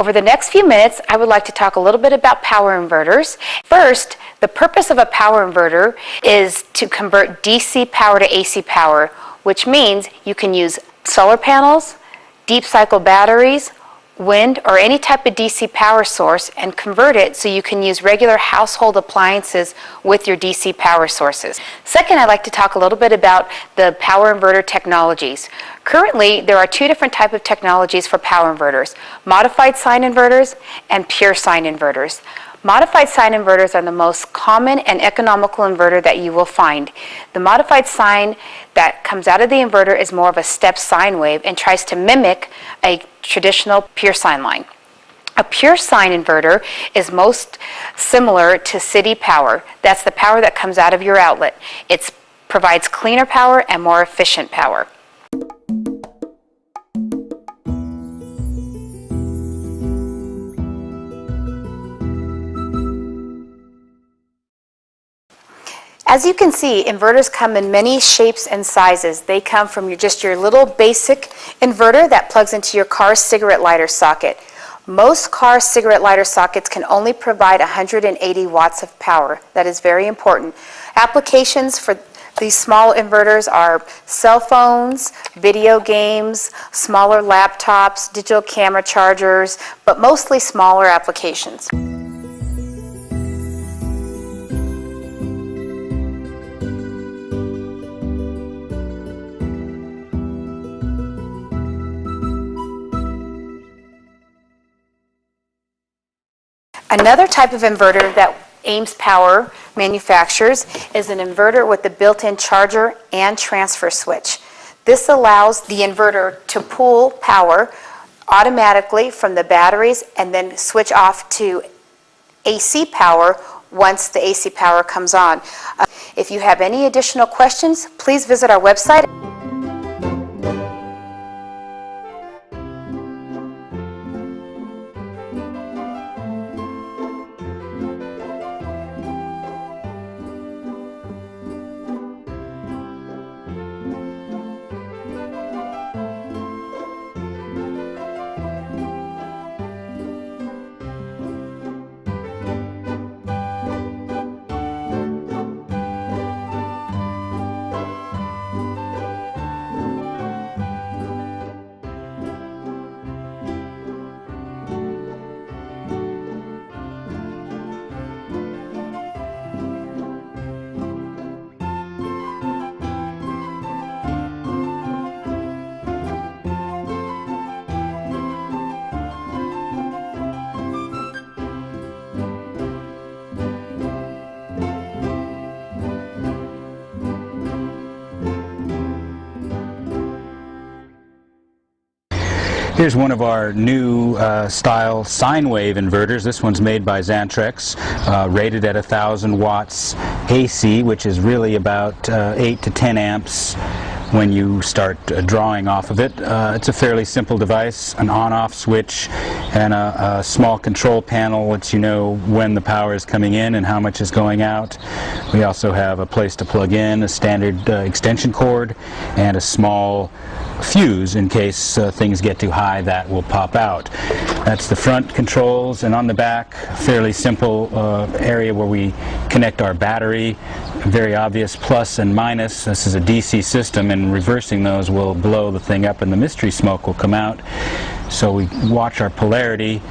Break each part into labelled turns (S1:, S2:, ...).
S1: Over the next few minutes, I would like to talk a little bit about power inverters. First, the purpose of a power inverter is to convert DC power to AC power, which means you can use solar panels, deep cycle batteries, wind, or any type of DC power source and convert it so you can use regular household appliances with your DC power sources. Second, I'd like to talk a little bit about the power inverter technologies. Currently, there are two different types of technologies for power inverters: modified sine inverters and pure sine inverters. Modified sine inverters are the most common and economical inverter that you will find. The modified sine that comes out of the inverter is more of a step sine wave and tries to mimic a traditional pure sine line. A pure sine inverter is most similar to city power. That's the power that comes out of your outlet. It provides cleaner power and more efficient power. As you can see, inverters come in many shapes and sizes. They come from just your little basic inverter that plugs into your car's cigarette lighter socket. Most car cigarette lighter sockets can only provide 180 watts of power. That is very important. Applications for these small inverters are cell phones, video games, smaller laptops, digital camera chargers, but mostly smaller applications. Another type of inverter that Ames Power manufactures is an inverter with a built-in charger and transfer switch. This allows the inverter to pull power automatically from the batteries and then switch off to AC power once the AC power comes on. If you have any additional questions, please visit our website.
S2: Here's one of our new style sine wave inverters. This one's made by Xantrex, rated at 1,000 watts AC, which is really about 8 to 10 amps when you start drawing off of it. It's a fairly simple device, an on-off switch and a small control panel lets you know when the power is coming in and how much is going out. We also have a place to plug in, a standard extension cord, and a small fuse in case things get too high that will pop out. That's the front controls, and on the back, fairly simple area where we connect our battery. Very obvious plus and minus. This is a DC system, and reversing those will blow the thing up and the mystery smoke will come out. So we watch our polarity.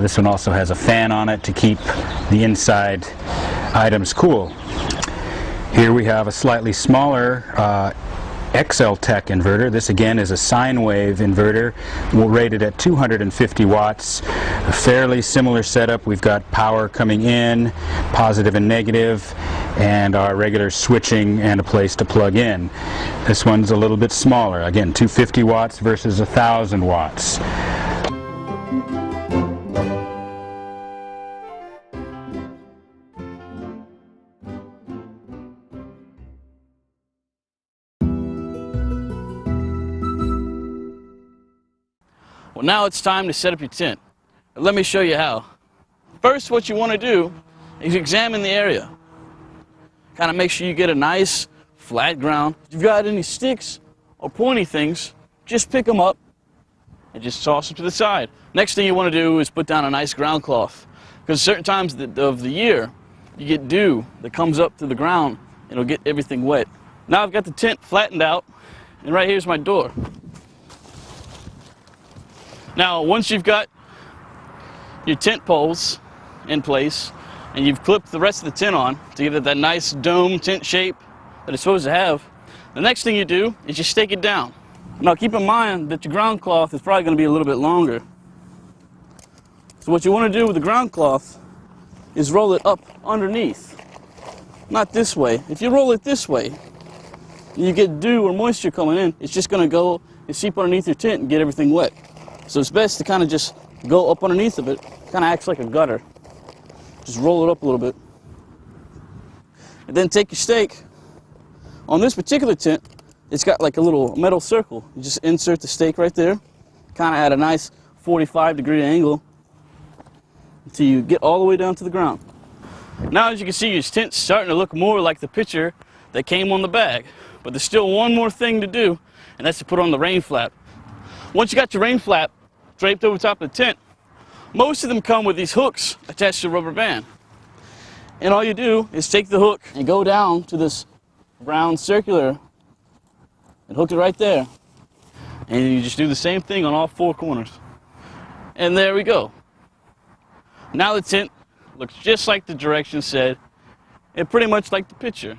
S2: This one also has a fan on it to keep the inside items cool. Here we have a slightly smaller XL Tech inverter. This again is a sine wave inverter. We'll rate it at 250 watts. A fairly similar setup. We've got power coming in, positive and negative, and our regular switching and a place to plug in. This one's a little bit smaller. Again, 250 watts versus 1,000 watts.
S3: Well, now it's time to set up your tent. Let me show you how. First, what you want to do is examine the area. Kind of make sure you get a nice flat ground. If you've got any sticks or pointy things, just pick them up and just toss them to the side. Next thing you want to do is put down a nice ground cloth, because certain times of the year you get dew that comes up to the ground and it'll get everything wet. Now I've got the tent flattened out, and right here's my door. Now once you've got your tent poles in place and you've clipped the rest of the tent on to give it that nice dome tent shape that it's supposed to have, the next thing you do is you stake it down. Now keep in mind that your ground cloth is probably going to be a little bit longer. So what you want to do with the ground cloth is roll it up underneath. Not this way. If you roll it this way, you get dew or moisture coming in, it's just going to go and seep underneath your tent and get everything wet. So it's best to kind of just go up underneath of it. Kind of acts like a gutter. Just roll it up a little bit. And then take your stake. On this particular tent, it's got like a little metal circle. You just insert the stake right there, kind of at a nice 45-degree angle until you get all the way down to the ground. Now as you can see, your tent's starting to look more like the picture that came on the bag. But there's still one more thing to do, and that's to put on the rain flap. Once you got your rain flap draped over top of the tent, most of them come with these hooks attached to a rubber band. And all you do is take the hook and go down to this round circular and hook it right there. And you just do the same thing on all four corners. And there we go. Now the tent looks just like the directions said, and pretty much like the picture.